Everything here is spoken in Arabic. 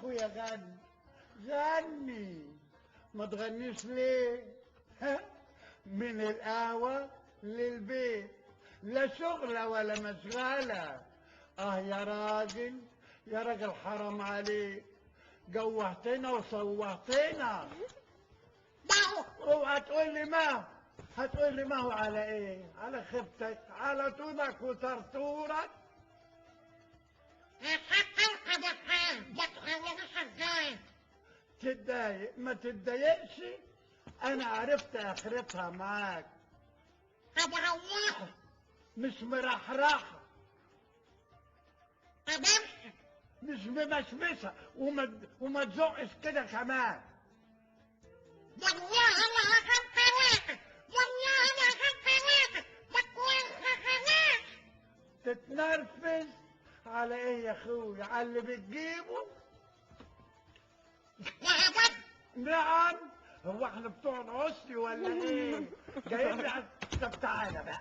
اخويا غني غني، ما تغنيش ليه؟ ها؟ من القهوة للبيت، لا شغلة ولا مشغلة. اه يا راجل، يا راجل حرام عليك، جوهتنا وصوهتنا. اوعى تقول لي ما هتقول لي ما هو على ايه؟ على خيبتك، على طولك وطرطورك. تتضايق ما تتضايقش، انا عرفت اخرتها معاك. مش مرحرحه، مش ممشمشه، وما تزقش كده كمان. تتنرفز على ايه يا اخويا؟ على اللي بتجيبه. نعم، هو احنا بتوع العصي ولا ايه؟ جايب لي طب تعالى بقى.